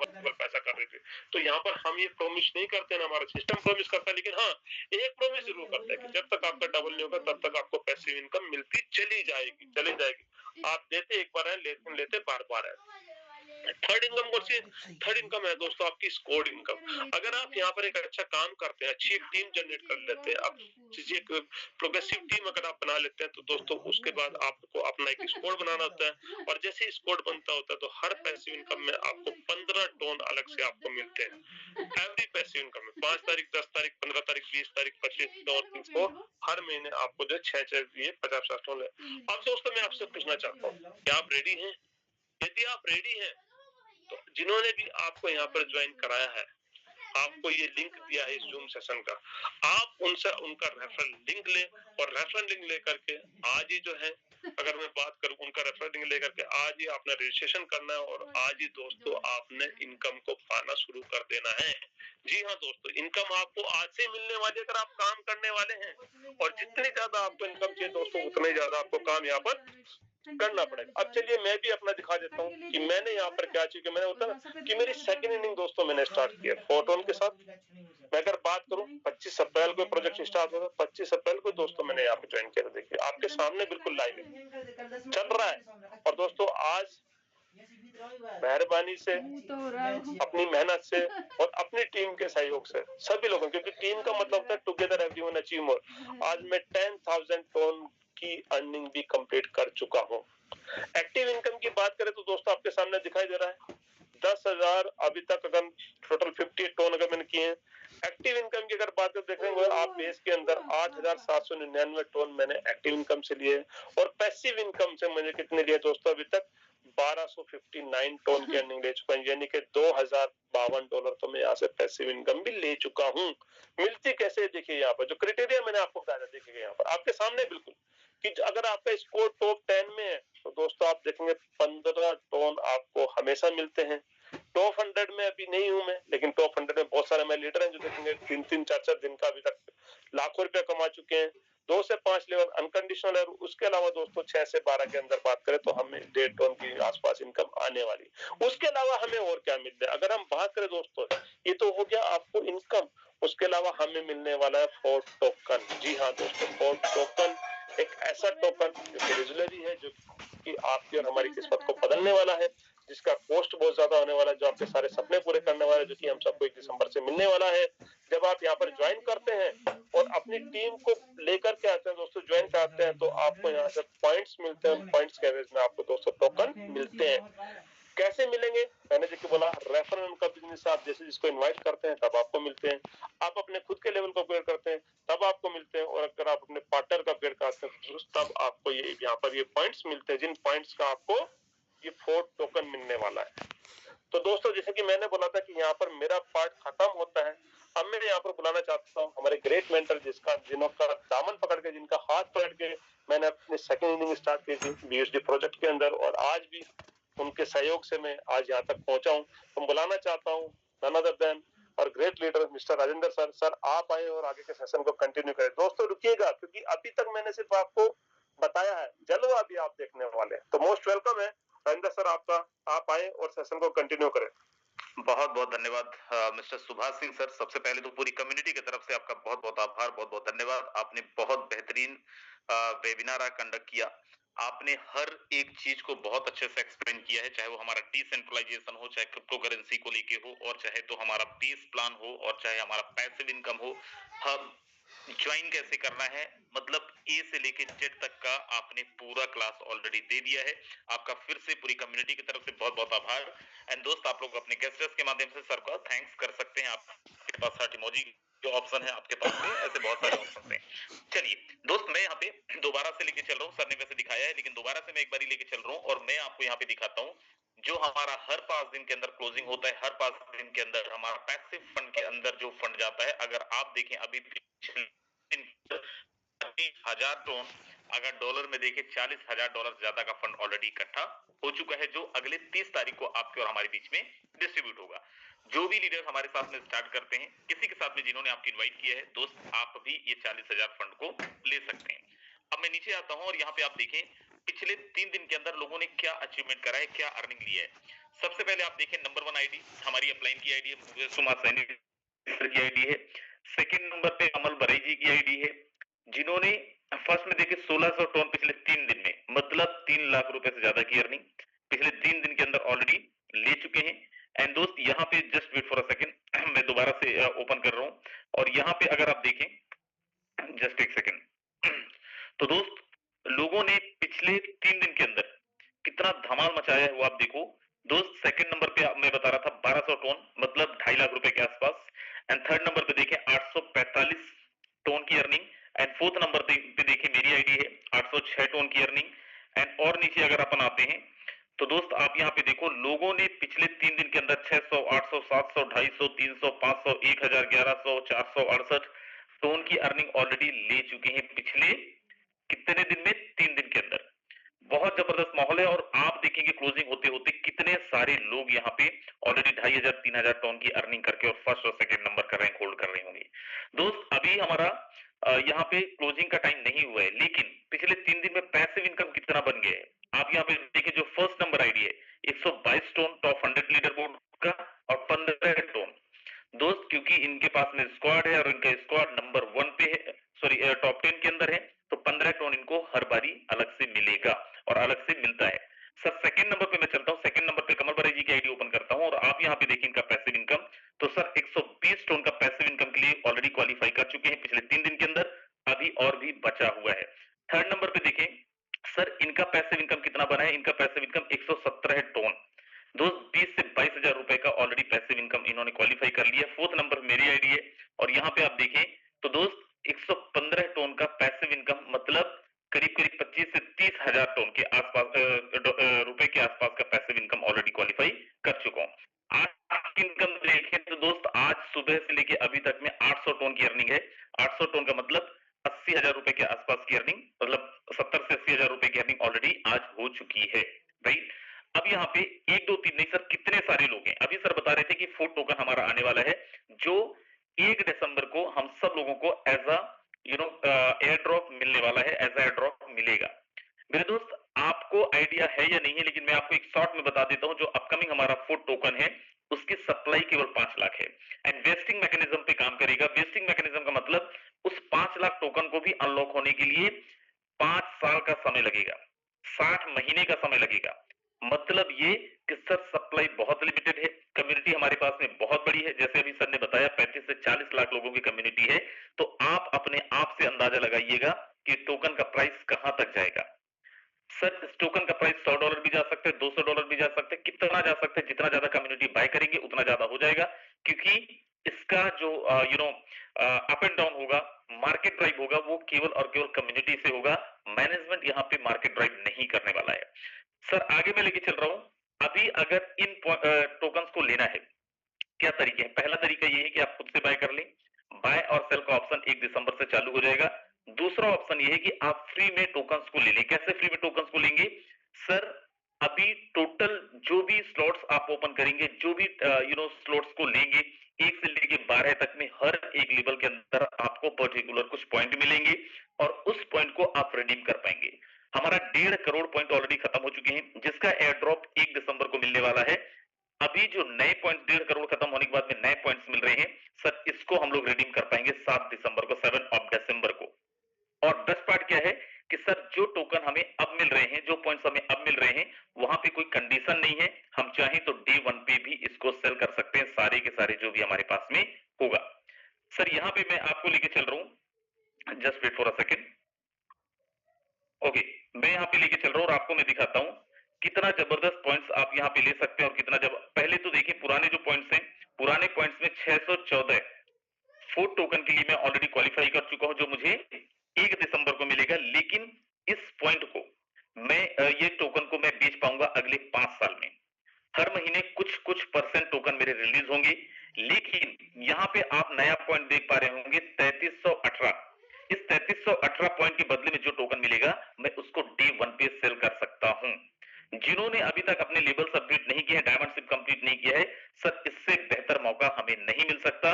Double पैसा कर रहे थे। तो यहाँ पर हम ये प्रॉमिस नहीं करते ना, हमारा सिस्टम प्रॉमिस करता है, लेकिन हाँ, एक प्रॉमिस ज़रूर करता है कि जब तक आपका डबल नहीं होगा तब तक आपको पैसिव इनकम मिलती चली जाएगी, चली जाएगी। आप देते एक बार हैं, लेकिन लेते बार-बार हैं। थर्ड इनकम कौन-सी है? थर्ड इनकम है दोस्तों आपकी स्कोर्ड इनकम। अगर आप यहाँ पर एक अच्छा काम करते हैं, अच्छी एक टीम जनरेट कर लेते हैं, आप किसी एक प्रोग्रेसिव टीम अगर आप बना लेते हैं, तो दोस्तों उसके बाद आपको अपना एक स्कोर बनाना होता है और जैसे ही स्कोर बनता होता है, तो हर पैसिव इनकम में आपको 15 टोन अलग से आपको मिलते हैं। एवरी पैसिव इनकम में 5 तारीख, 10 तारीख, 15 तारीख, 20 तारीख, 25 टोन को हर महीने आपको जो 6-6 ये 50-50 टोन है। अब दोस्तों मैं आपसे पूछना चाहता हूँ, क्या आप रेडी हैं? यदि आप रेडी हैं, तो जिन्होंने भी आपको यहाँ पर ज्वाइन कराया है, आपको ये लिंक दिया है इस ज़ूम सेशन का, आप उनसे उनका रेफरल लिंक लें और रेफरल लिंक लेकर के आज ही जो है, अगर मैं बात करूँ उनका रेफरल लिंक लेकर के आज ही आपने रजिस्ट्रेशन करना है और आज ही दोस्तों आपने इनकम को पाना शुरू कर देना है। जी हाँ दोस्तों, इनकम आपको आज से मिलने वाली है अगर आप काम करने वाले हैं और जितनी ज़्यादा आपको इनकम चाहिए दोस्तों उतने ज़्यादा आपको काम यहाँ पर करना पड़ेगा। अब चलिए मैं भी अपना दिखा देता हूँ कि मैंने यहाँ पर क्या चीज़ मैंने होता है ना कि मेरी सेकंड इनिंग दोस्तों मैंने स्टार्ट किया फोटोन के साथ। मैं अगर बात करूँ 25 अप्रैल को प्रोजेक्ट स्टार्ट हुआ था, 25 अप्रैल को दोस्तों मैंने यहाँ पे ज्वाइन किया था। देखिए आपके सामने बिल्कुल लाइव है, चल रहा है और दोस्तों आज मेहरबानी से, अपनी मेहनत से और अपनी टीम के सहयोग से सभी लोगों, क्योंकि टीम का मतलब होता है टुगेदर एवरीवन अचीव मोर। आज मैं 10,000 टोन की अर्निंग भी कंप्लीट कर चुका हूँ। एक्टिव इनकम की बात करें तो दोस्तों आपके सामने दिखाई दे रहा है 10,000 अभी तक अगर टोटल 58 टोन अगर मैंने किए हैं। एक्टिव इनकम की अगर बात करें देखेंगे आप बेस के अंदर 8,799 टोन मैंने एक्टिव इनकम से लिए और पैसिव इनकम से मैंने कितने लिए दोस्तों अभी तक 1259 टोन की अर्निंग ले चुका हूं, यानी कि $2052 तो मैं यहाँ से पैसिव इनकम भी ले चुका हूँ। मिलती कैसे देखिए यहाँ पर जो क्राइटेरिया मैंने आपको बताया देखिए यहाँ पर आपके सामने बिल्कुल कि अगर आपका स्कोर टॉप 10 में है तो दोस्तों आप देखेंगे 15 टोन आपको हमेशा मिलते हैं। टॉप 100 में अभी नहीं हूं मैं, लेकिन टॉप 100 में बहुत सारे मैं लीडर हैं जो देखेंगे 3-3, 4-4 दिन का अभी तक लाखों रुपया कमा चुके हैं। 2 से 5 लेवल अनकंडीशनल है। उसके अलावा दोस्तों 6 से 12 के अंदर बात करें तो हमें 1.5 टन की आसपास इनकम आने वाली। उसके अलावा हमें और क्या मिलता है? अगर हम बात करें दोस्तों, ये तो हो गया आपको इनकम। उसके अलावा हमें मिलने वाला है फोर्ट टोकन। जी हाँ दोस्तों, फोर्ट टोकन एक ऐसा टोकन जो रेगुलरी है, जो कि आपकी और हमारी किस्मत को बदलने वाला है, जिसका कॉस्ट बहुत ज्यादा होने वाला है, जो आपके सारे सपने पूरे करने वाला है, जो कि हम सबको 1 दिसंबर से मिलने वाला है। जब आप यहाँ पर ज्वाइन करते हैं और अपनी टीम को लेकर के आते हैं दोस्तों, ज्वाइन करते हैं तो आपको यहाँ से पॉइंट्स मिलते हैं। पॉइंट्स के एवरेज में आपको दोस्तों टोकन मिलते हैं। कैसे मिलेंगे? मैंने देखिए बोला रेफरल का बिजनेस, आप जैसे जिसको इनवाइट करते हैं तब आपको मिलते हैं। आप अपने खुद के लेवल को अपग्रेड करते हैं तब आपको मिलते हैं और अगर आप अपने पार्टनर का अपग्रेड करते हैं तब आपको ये यहाँ पर ये पॉइंट्स मिलते हैं, जिन पॉइंट्स का आपको ये 4 टोकन मिलने वाला है। तो दोस्तों जैसे कि मैंने बोला था कि यहाँ पर मेरा पार्ट खत्म होता है। अब मैं यहाँ पर बुलाना चाहता हूँ हमारे ग्रेट मेंटर जिनका दामन पकड़ के, जिनका हाथ पकड़ के मैंने अपनी सेकंड इनिंग स्टार्ट की थी बीएसडी प्रोजेक्ट के अंदर और आज भी उनके सहयोग से मैं आज यहाँ तक पहुंचा हूँ। तो बुलाना चाहता हूँ नन अदर देन और great leader mister Rajendra sir. Sir आप आए और आगे के सेशन को कंटिन्यू करें। दोस्तों रुकिएगा, क्योंकि अभी तक मैंने सिर्फ आपको बताया है, जलवा भी आप देखने वाले हैं। तो मोस्ट वेलकम है राजेंद्र सर आपका, आप आए और सेशन को कंटिन्यू करें। बहुत बहुत धन्यवाद मिस्टर सुभाष सिंह सर। सबसे पहले तो पूरी कम्युनिटी की तरफ से आपका बहुत बहुत आभार, बहुत बहुत धन्यवाद। आपने बहुत बेहतरीन वेबिनार कंडक्ट किया। आपने हर एक चीज को बहुत अच्छे से एक्सप्लेन किया है, चाहे वो हमारा डिसेंट्रलाइजेशन हो, चाहे क्रिप्टो करेंसी को लेके हो, और चाहे तो हमारा बेस प्लान हो, और चाहे हमारा पैसिव इनकम हो। हम ज्वाइन कैसे करना है, मतलब ए से लेके जेड तक का आपने पूरा क्लास ऑलरेडी दे दिया है। आपका फिर से पूरी कम्युनिटी की तरफ से बहुत बहुत आभार। एंड दोस्त आप लोग अपने गेस्टर्स के माध्यम से सर का थैंक्स कर सकते हैं। आपके पास हार्ट इमोजी जो ऑप्शन है आपके पास में, ऐसे बहुत सारे ऑप्शन हैं। चलिए दोस्त, मैं यहाँ पे दोबारा से लेके चल रहा हूँ। सर ने वैसे दिखाया है, लेकिन दोबारा से मैं एक बार लेके चल रहा हूँ और मैं आपको यहाँ पे दिखाता हूँ जो हमारा हर 5 दिन के अंदर क्लोजिंग होता है। हर 5 दिन के अंदर हमारा पैसिव फंड के अंदर जो फंड जाता है, अगर आप देखें अभी पिछले 30,000 टोन, अगर डॉलर में देखें $40,000 ज्यादा का फंड ऑलरेडी इकट्ठा हो चुका है, जो अगले 30 तारीख को आपके और हमारे बीच में डिस्ट्रीब्यूट होगा। जो भी लीडर हमारे साथ में स्टार्ट करते हैं, किसी के साथ में जिन्होंने आपको इनवाइट किया है, दोस्त आप भी ये 40,000 फंड को ले सकते हैं। अब मैं नीचे आता हूं और यहाँ पे आप देखें पिछले 3 दिन के अंदर लोगों ने क्या अचीवमेंट करा है, क्या अर्निंग लिया है। सबसे पहले आप देखें नंबर 1 आईडी हमारी अपलाइन की आईडी है, सुमा सैनी सर की आईडी है। सेकंड नंबर पे अमल बरई जी की आईडी है, जिन्होंने फर्स्ट में देखे 1600 टन पिछले 3 दिन में, मतलब 3 लाख रुपए से ज्यादा की अर्निंग पिछले 3 दिन के अंदर ऑलरेडी ले चुके हैं। एंड दोस्त यहाँ पे just wait for a second, मैं दोबारा से ओपन कर रहा हूँ और यहाँ पे अगर आप देखें जस्ट एक सेकंड, तो दोस्त लोगों ने पिछले 3 दिन के अंदर कितना धमाल मचाया है वो आप देखो। दोस्त सेकंड नंबर पे मैं बता रहा था 1200 टन, मतलब 2.5 लाख रुपए के आसपास। एंड थर्ड नंबर पे देखें 845 टन की अर्निंग। एंड फोर्थ नंबर पे देखें मेरी आईडी है 806 टन की अर्निंग। एंड और नीचे अगर अपन आते हैं तो दोस्त आप यहाँ पे देखो लोगों ने पिछले 3 दिन के अंदर 600, 800, 700, 250, 300, 500, 1000, 1100, 468 टन की अर्निंग ऑलरेडी ले चुके हैं पिछले कितने दिन में, 3 दिन के अंदर। बहुत जबरदस्त माहौल है और आप देखेंगे क्लोजिंग होते होते कितने सारे लोग यहाँ पे ऑलरेडी 2500, 3000 टन की अर्निंग करके और फर्स्ट और सेकंड नंबर कर रहे हैं, होल्ड कर रहे होंगे। दोस्त अभी हमारा यहाँ पे क्लोजिंग का टाइम नहीं हुआ है, लेकिन पिछले 3 दिन में पैसिव इनकम कितना बन गया है आप यहाँ पे देखिए। जो फर्स्ट नंबर आईडी है 122 टन टॉप 100 लीडर बोर्ड का और 15 टन। दोस्त क्योंकि इनके पास में स्क्वाड है और इनका स्क्वाड नंबर 1 पे है, सॉरी टॉप 10 के अंदर है, तो 15 टन इनको हर बारी अलग से मिलेगा और अलग से मिलता है। सर सेकंड नंबर पे मैं चलता हूँ, सेकंड नंबर पे कमल बरे जी की आईडी ओपन करता हूँ और आप यहाँ पे देखिए इनका पैसिव इनकम। तो सर 120 टन का पैसिव इनकम के लिए ऑलरेडी क्वालिफाई कर चुके हैं पिछले 3 दिन के अंदर, अभी और भी बचा हुआ है। थर्ड नंबर पे देखें सर इनका पैसिव इनकम कितना बना है, इनका पैसिव इनकम 117 टन। दोस्त 20 से 22,000 रुपए का ऑलरेडी पैसिव इनकम इन्होंने क्वालिफाई कर लिया। फोर्थ नंबर मेरी आईडी है और यहाँ पे आप देखें तो दोस्त 115 टन का पैसिव इनकम, मतलब करीब करीब 25 से 30,000 टन के आसपास रुपए के आसपास का पैसिव इनकम ऑलरेडी क्वालिफाई कर चुका हूँ। आज इनकम देखें तो दोस्त आज सुबह से लेके अभी तक में 800 टन की अर्निंग है। 800 टन का मतलब 80,000 रुपए के आसपास की अर्निंग, मतलब 70 से 80,000 रुपए की अर्निंग ऑलरेडी आज हो चुकी है। राइट, अब यहाँ पे 1 2 3 नहीं सर कितने सारे लोग हैं। अभी सर बता रहे थे कि फूड टोकन हमारा आने वाला है जो 1 दिसंबर को हम सब लोगों को एज अ एयर ड्रॉप मिलने वाला है, एज एयर ड्रॉप मिलेगा। मेरे दोस्त आपको आइडिया है या नहीं है, लेकिन मैं आपको एक शॉर्ट में बता देता हूं जो अपकमिंग हमारा फूड टोकन है उसकी सप्लाई केवल 5 लाख है एंड वेस्टिंग मैकेनिज्म पे काम करेगा। वेस्टिंग मैकेनिज्म का मतलब उस 5 लाख टोकन को भी अनलॉक होने के लिए 5 साल का समय लगेगा, 60 महीने का समय लगेगा। मतलब ये कि सर सप्लाई बहुत लिमिटेड है, कम्युनिटी हमारे पास में बहुत बड़ी है, जैसे अभी सर ने बताया 35 से 40 लाख लोगों की कम्युनिटी है। तो आप अपने आप से अंदाजा लगाइएगा कि टोकन का प्राइस कहां तक जाएगा। सर इस टोकन का प्राइस $100 भी जा सकता है, $200 भी जा सकता है, कितना जा सकता है, जितना ज्यादा कम्युनिटी बाय करेंगे उतना ज्यादा हो जाएगा। क्योंकि इसका जो अप एंड डाउन होगा, मार्केट ड्राइव होगा, वो केवल और केवल कम्युनिटी से होगा। मैनेजमेंट यहाँ पे मार्केट ड्राइव नहीं करने वाला है। सर आगे मैं लेके चल रहा हूं। अभी अगर इन टोकन्स को लेना है, क्या तरीके हैं? पहला तरीका ये है कि आप खुद से बाय कर लें। बाय और सेल का ऑप्शन 1 दिसंबर से चालू हो जाएगा। दूसरा ऑप्शन ये है कि आप फ्री में टोकन्स को ले लें। कैसे फ्री में टोकन्स को लेंगे? सर अभी टोटल जो भी स्लॉट्स आप ओपन करेंगे, जो भी स्लॉट्स को लेंगे 1 से लेके 12 तक में हर एक लेवल के अंदर आपको पर्टिकुलर कुछ पॉइंट मिलेंगे और उस पॉइंट को आप रिडीम कर पाएंगे। हमारा 1.5 करोड़ पॉइंट ऑलरेडी खत्म हो चुके हैं, जिसका एयर ड्रॉप 1 दिसंबर को मिलने वाला है। अभी जो नए पॉइंट 1.5 करोड़ खत्म होने के बाद में नए पॉइंट्स मिल रहे हैं सर, इसको हम लोग रिडीम कर पाएंगे 7 दिसंबर को, 7 ऑफ दिसंबर को। और बेस्ट पार्ट क्या है कि सर जो टोकन हमें अब मिल रहे हैं, जो पॉइंट्स हमें अब मिल रहे हैं, वहां पे कोई कंडीशन नहीं है। हम चाहें तो डे 1 पे भी इसको सेल कर सकते हैं, सारे के सारे जो भी हमारे पास में होगा। सर यहाँ पे मैं आपको लेके चल रहा हूं, just wait for a second. Okay, मैं यहाँ पे लेके चल रहा हूँ और आपको मैं दिखाता हूँ कितना जबरदस्त पॉइंट्स आप यहाँ पे ले सकते हैं और कितना जब पहले तो देखिए पुराने जो पॉइंट्स हैं, पुराने पॉइंट्स में 614 फूड टोकन के लिए मैं ऑलरेडी क्वालिफाई कर चुका हूं, जो मुझे 1 दिसंबर को मिलेगा। लेकिन इस पॉइंट को मैं ये टोकन को मैं बेच पाऊंगा अगले 5 साल में। हर महीने कुछ कुछ परसेंट टोकन मेरे रिलीज होंगे। लेकिन यहाँ पे आप नया पॉइंट देख पा रहे होंगे 3318। इस 3318 पॉइंट के बदले में जो टोकन मिलेगा मैं उसको डे 1 पे सेल कर सकता हूं। जिन्होंने अभी तक अपने लेवल्स अपडेट नहीं किए हैं, डायमंडशिप कंप्लीट नहीं किया है, सर इससे बेहतर मौका हमें नहीं मिल सकता।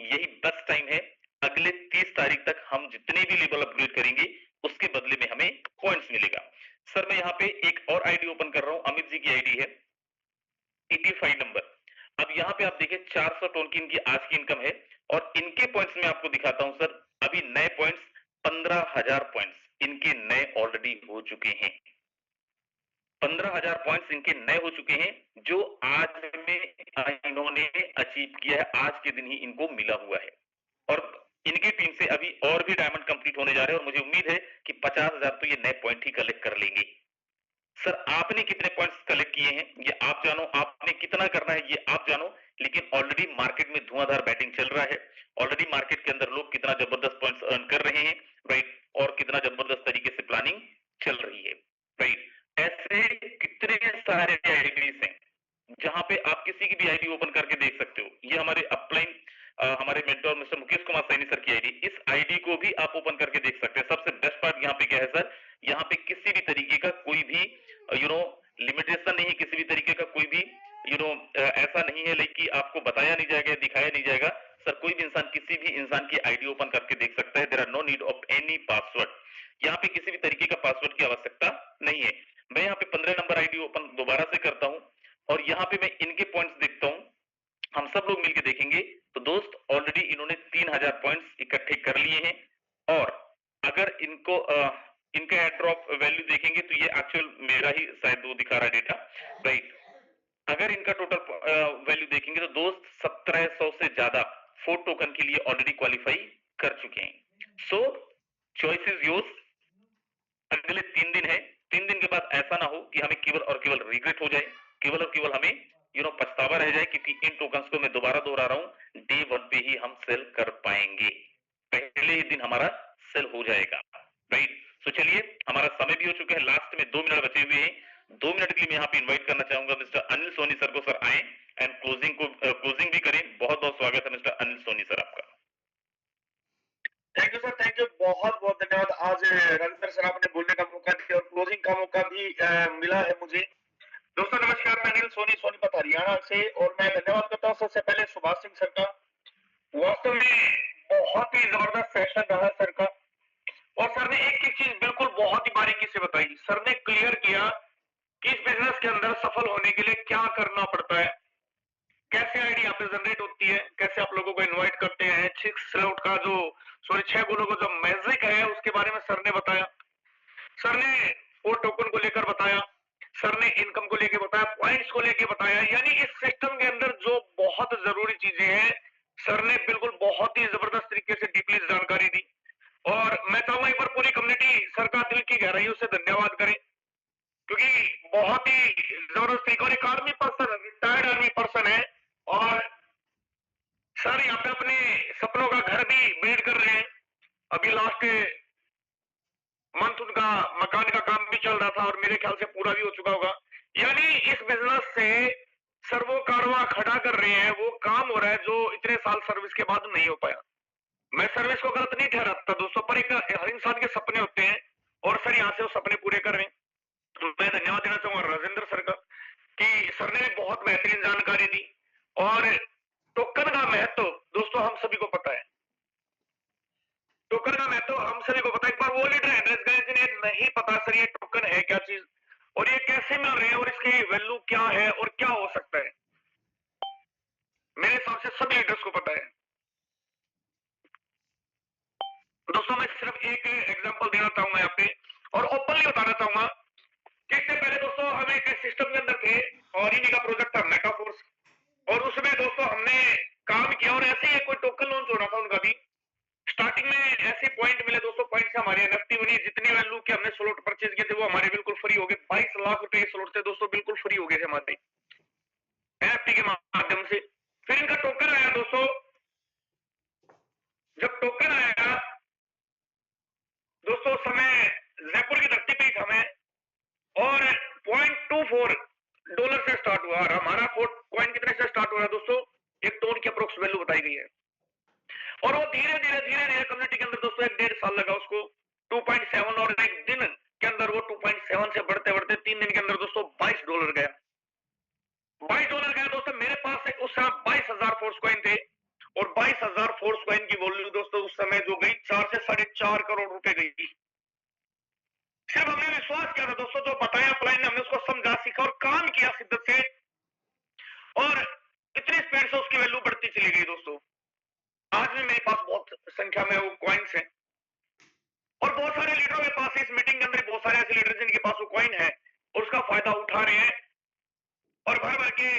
यही बेस्ट टाइम है। अगले 30 तारीख तक हम जितने भी लेवल अपग्रेड करेंगे उसके बदले में हमें पॉइंट्स मिलेगा। सर मैं यहाँ पे एक और आईडी ओपन कर रहा हूं, अमित जी की आईडी है। पे आप देखिए 400 टोन की इनकी आज की इनकम है और इनके पॉइंट्स में आपको दिखाता हूं सर। अभी नए पॉइंट्स 15,000 पॉइंट्स इनके नए ऑलरेडी हो चुके हैं। 15,000 पॉइंट्स इनके नए हो चुके हैं जो आज में इन्होंने अचीव किया है, आज के दिन ही इनको मिला हुआ है। और इनकी टीम से अभी और भी डायमंड कंप्लीट होने जा रहे हैं और मुझे उम्मीद है कि 50,000 तो ये नए पॉइंट ही कलेक्ट कर लेंगे। सर आपने कितने पॉइंट्स कलेक्ट किए हैं ये आप जानो, आपने कितना करना है ये आप जानो, लेकिन ऑलरेडी मार्केट में धुआंधार बैटिंग चल रहा है। ऑलरेडी मार्केट के अंदर लोग कितना जबरदस्त पॉइंट्स अर्न कर रहे हैं, राइट, और कितना जबरदस्त तरीके से प्लानिंग चल रही है, राइट। ऐसे कितने सारे आईडीज हैं जहां पे आप किसी की भी आईडी ओपन करके देख सकते हो। ये हमारे अपलाइन हमारे mentor mister Mukesh Kumar Saini sir की आईडी, इस आईडी को भी आप ओपन करके देख सकते हैं। सबसे बेस्ट पार्ट यहाँ पे क्या है सर, यहाँ पे किसी भी तरीके का कोई भी लिमिटेशन नहीं है, किसी भी तरीके का कोई भी ऐसा नहीं है लाइक कि आपको बताया नहीं जाएगा, दिखाया नहीं जाएगा। सर कोई भी इंसान किसी भी इंसान की आईडी ओपन करके देख सकता है। There are no need of any password. यहाँ पे किसी भी तरीके का पासवर्ड की आवश्यकता नहीं है। मैं यहाँ पे 15 नंबर आईडी ओपन दोबारा से करता हूँ और यहाँ पे मैं इनके पॉइंट्स देखता हूँ, हम सब लोग मिलकर देखेंगे। तो दोस्त ऑलरेडी इन्होंने 3,000 पॉइंट्स इकट्ठे कर लिए हैं और अगर इनको इनका एड्रॉप वैल्यू देखेंगे तो ये एक्चुअल मेरा ही शायद वो दिखा रहा है डेटा, राइट। अगर इनका टोटल वैल्यू देखेंगे तो दोस्त 1700 से ज्यादा 4 टोकन के लिए ऑलरेडी क्वालिफाई कर चुके हैं। सो चॉइस इज योर्स। अगले 3 दिन है, 3 दिन के बाद ऐसा ना हो कि हमें केवल और केवल रिग्रेट हो जाए, केवल और केवल हमें पछतावा रह जाए, क्योंकि इन टोकन्स को मैं दोबारा दोहरा रहा हूं, डे 1 पे ही हम सेल कर पाएंगे, पहले ही दिन हमारा सेल हो जाएगा, राइट। तो चलिए हमारा समय भी हो चुका है, लास्ट में 2 मिनट बचे हुए हैं। 2 मिनट के लिए मैं यहाँ पे इन्वाइट करना चाहूंगा मिस्टर अनिल सोनी सर को। सर आए एंड क्लोजिंग भी करें। बहुत बहुत स्वागत है मिस्टर अनिल सोनी सर आपका। Thank you sir, thank you, बहुत बहुत धन्यवाद। आज रविंद्र सर आपने बोलने का मौका दिया और क्लोजिंग का मौका भी मिला है मुझे। दोस्तों नमस्कार, मैं अनिल सोनी सोनीपत हरियाणा से और मैं धन्यवाद करता हूँ सबसे पहले सुभाष सिंह सर का। वास्तव में बहुत ही जबरदस्त सेशन रहा सर का और सर ने एक एक चीज बिल्कुल बहुत ही बारीकी से बताई। सर ने क्लियर किया कि इस बिजनेस के अंदर सफल होने के लिए क्या करना पड़ता है, कैसे आईडी यहाँ पे जनरेट होती है, कैसे आप लोगों को इनवाइट करते हैं, 6 स्लॉट का जो 6 गोलों का जो मैजिक है उसके बारे में सर ने बताया। सर ने 4 टोकन को लेकर बताया, सर ने इनकम को लेकर बताया, पॉइंट्स को लेकर बताया। यानी इस सिस्टम के अंदर जो बहुत जरूरी चीजें हैं सर ने बिल्कुल बहुत ही जबरदस्त तरीके से डीपली जानकारी दी। और मैं चाहूंगा एक बार पूरी कम्युनिटी सर का दिल की गहराइयों से धन्यवाद करें, क्योंकि बहुत ही जबरदस्त तरीका। और एक army person, retired army person है और सर यहाँ पे अपने सपनों का घर भी बिल्ड कर रहे हैं। अभी लास्ट मंथ उनका मकान का काम भी चल रहा था और मेरे ख्याल से पूरा भी हो चुका होगा। यानी इस बिजनेस से सर वो कारवां खड़ा कर रहे हैं, वो काम हो रहा है जो इतने साल सर्विस के बाद नहीं हो पाया। मैं सर्विस को गलत नहीं ठहराता दोस्तों, पर एक हर इंसान के सपने होते हैं और सर यहाँ से वो सपने पूरे कर रहे हैं। तो मैं धन्यवाद देना चाहूंगा राजेंद्र सर का कि सर ने बहुत बेहतरीन जानकारी दी। और टोकन का महत्व दोस्तों हम सभी को पता है, टोकन का महत्व हम सभी को पता है। एक बार वो लीडर है जिन्हें नहीं पता सर ये टोकन है क्या चीज और ये कैसे मिल रहे हैं और इसकी वैल्यू क्या है और क्या हो सकता है, मेरे हिसाब से सभी लीडर्स को पता है। दोस्तों मैं सिर्फ एक एग्जांपल देना चाहूंगा यहाँ पे और ओपनली बताना चाहूंगा कि इससे पहले दोस्तों हम एक सिस्टम के अंदर थे और इन्हीं का प्रोजेक्ट था मेटाफोर्स और उसमें दोस्तों हमने काम किया और ऐसे ही कोई टोकन लॉन्च हो रहा था उनका भी। स्टार्टिंग में ऐसे पॉइंट मिले दोस्तों, पॉइंट से हमारी एनएफटी बनी, जितनी वैल्यू के हमने स्लॉट परचेज किए थे वो हमारे बिल्कुल फ्री हो गए। 22 लाख रुपए स्लॉट थे दोस्तों, बिल्कुल फ्री हो गए थे हमारे एनएफटी के माध्यम से। फिर इनका टोकन आया दोस्तों, जब टोकन आया दोस्तों समय जयपुर की धरती पे था मैं और $0.24 से स्टार्ट हुआ और हमारा कॉइन कितने से स्टार्ट हुआ दोस्तों, 1 टोन की अप्रोक्स वैल्यू बताई गई है। और वो धीरे धीरे कम्युनिटी के अंदर दोस्तों 1.5 साल लगा उसको 2.7 और एक दिन के अंदर वो 2.7 से बढ़ते बढ़ते 3 दिन के अंदर दोस्तों $22 गया। $22 गया दोस्तों। मेरे पास उस समय 22,000 फोर्स कॉइन थे और 22,000 फोर्स कॉइन की वैल्यू दोस्तों उस समय जो गई 4 से 4.5 करोड़ रुपए गई। सिर्फ हमने विश्वास किया था दोस्तों, जो बताया अपलाइन हमने उसको समझा, सीखा और काम किया शिद्दत से और इतनी स्पीड से बढ़ती चली गई दोस्तों। आज भी मेरे पास बहुत संख्या में वो कॉइन्स हैं और बहुत सारे लीडरों के पास इस मीटिंग के अंदर बहुत सारे ऐसे लीडर जिनके पास वो कॉइन है और उसका फायदा उठा रहे हैं और भर भर के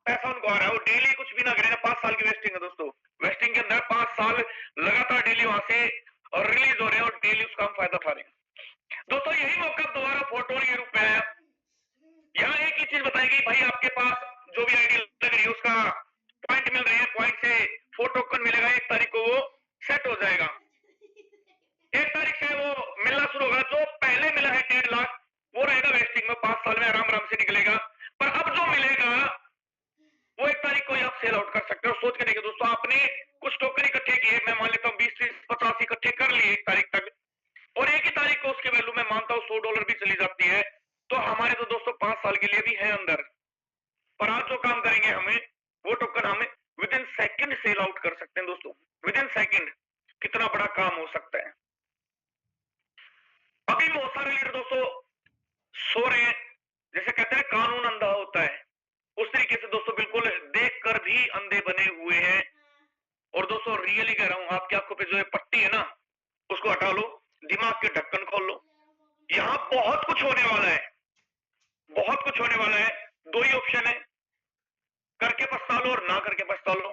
पैसा उनको आ रहा है। वो डेली कुछ भी ना करेगा, 5 साल की वेस्टिंग है दोस्तों। वेस्टिंग के अंदर 5 साल लगातार डेली वहां से और रिलीज हो रहे हैं और डेली उसका हम फायदा उठा रहे हैं दोस्तों। यही मौका दोबारा फोटो के रूप में आया। यहाँ एक ही चीज बताएगी भाई, आपके पास जो भी आईडी लग रही है उसका पॉइंट मिल रहे हैं, पॉइंट से 4 टोकन मिलेगा। 1 तारीख को वो सेट हो जाएगा। 1 तारीख से वो मिलना शुरू होगा। जो पहले मिला है 1.5 लाख वो रहेगा वेस्टिंग में, 5 साल में आराम आराम से निकलेगा। पर अब जो मिलेगा वो 1 तारीख को ही आप सेल आउट कर सकते हो। सोच के देखिए दोस्तों, आपने कुछ टोकन इकट्ठे किए, मैं मान लेता हूँ 20, 30, 50 इकट्ठे कर लिए 1 तारीख तक, और 1 ही तारीख को उसकी वैल्यू मैं मानता हूँ $100 भी चली जाती है, तो हमारे तो दोस्तों 5 साल के लिए भी है अंदर। पर आज जो काम करेंगे हमें वो टोकन हमें with in second sell out कर सकते हैं दोस्तों। विद इन सेकंड कितना बड़ा काम हो सकता है। अभी बहुत सारे लीडर दोस्तों सो रहे हैं, जैसे कहते हैं कानून अंधा होता है, उस तरीके से दोस्तों बिल्कुल देखकर भी अंधे बने हुए हैं। और दोस्तों रियली कह रहा हूं, आपकी आंखों पे जो ये पट्टी है ना उसको हटा लो, दिमाग के ढक्कन खोल लो। यहां बहुत कुछ होने वाला है, बहुत कुछ होने वाला है। 2 ही ऑप्शन है, करके पछता लो और ना करके पछता लो।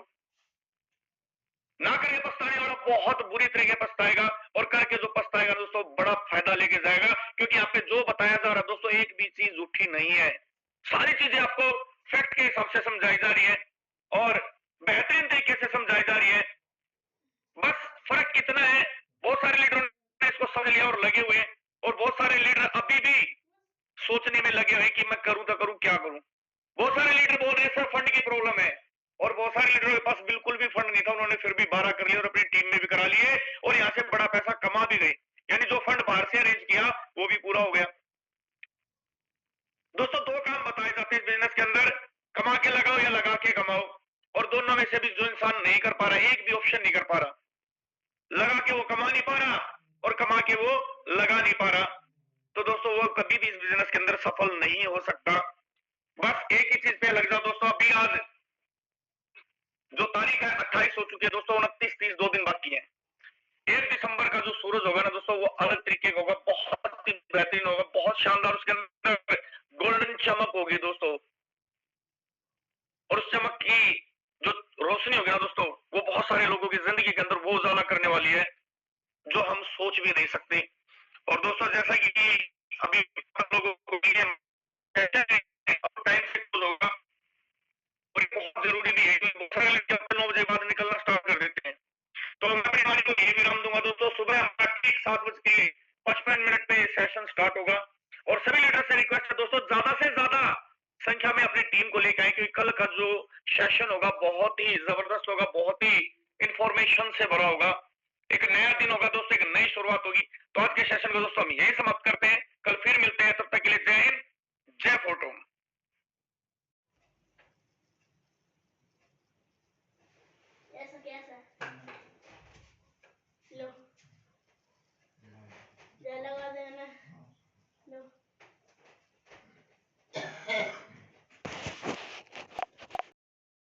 ना करके पछताने वाला बहुत बुरी तरीके पछताएगा, और करके जो पछताएगा दोस्तों बड़ा फायदा लेके जाएगा, क्योंकि आपको जो बताया जा रहा है दोस्तों एक भी चीज झूठी नहीं है। सारी चीजें आपको फैक्ट के हिसाब से समझाई जा रही है और बेहतरीन तरीके से समझाई जा रही है। बस फर्क इतना है, बहुत सारे लीडरों ने इसको समझ लिया और लगे हुए हैं, और बहुत सारे लीडर अभी भी सोचने में लगे हुए कि मैं करूं तो करूं, क्या करूं। बहुत सारे लीडर बोल रहे हैं सर फंड की प्रॉब्लम है, और बहुत सारे लीडरों के पास बिल्कुल भी फंड नहीं था, उन्होंने फिर भी 12 कर लिए और अपनी टीम में भी करा लिए और यहाँ से बड़ा पैसा कमा भी गए। यानी जो फंड बाहर से अरेंज किया वो भी पूरा हो गया। दोस्तों 2 काम बताए जाते हैं बिजनेस के अंदर, कमा के लगाओ या लगा के कमाओ, और दोनों में से भी जो इंसान नहीं कर पा रहा, एक भी ऑप्शन नहीं कर पा रहा, लगा के वो कमा नहीं पा रहा और कमा के वो लगा नहीं पा रहा, तो दोस्तों वो कभी भी इस बिजनेस के अंदर सफल नहीं हो सकता। बस एक ही चीज पे लग जाओ दोस्तों। अभी आज जो तारीख है 28 हो चुकी है दोस्तों, 29, 30 2 दिन बाकी है। 1 दिसंबर का जो सूरज होगा ना दोस्तों वो अलग तरीके का होगा, बहुत ही बेहतरीन होगा, बहुत शानदार। उसके अंदर गोल्डन चमक होगी दोस्तों, और उस चमक की जो रोशनी होगी ना दोस्तों वो बहुत सारे लोगों की जिंदगी के अंदर वो उजाला करने वाली है जो हम सोच भी नहीं सकते। और दोस्तों जैसा कि अभी लोगों को टाइम से होगा और बहुत जरूरी भी है, बहुत सारे लोग 9 बजे बाद निकलना स्टार्ट कर देते हैं, तो मैं अपनी वाणी को यही विराम दूंगा दोस्तों। सुबह ठीक 7:55 पे सेशन स्टार्ट होगा, और सभी लीडर से रिक्वेस्ट है दोस्तों ज्यादा से ज्यादा संख्या में अपनी टीम को लेकर आए, क्योंकि कल का जो सेशन होगा बहुत ही जबरदस्त होगा, बहुत ही इंफॉर्मेशन से भरा होगा। एक नया दिन होगा दोस्तों, एक नई शुरुआत होगी। तो आज के सेशन को दोस्तों हम यही समाप्त करते हैं।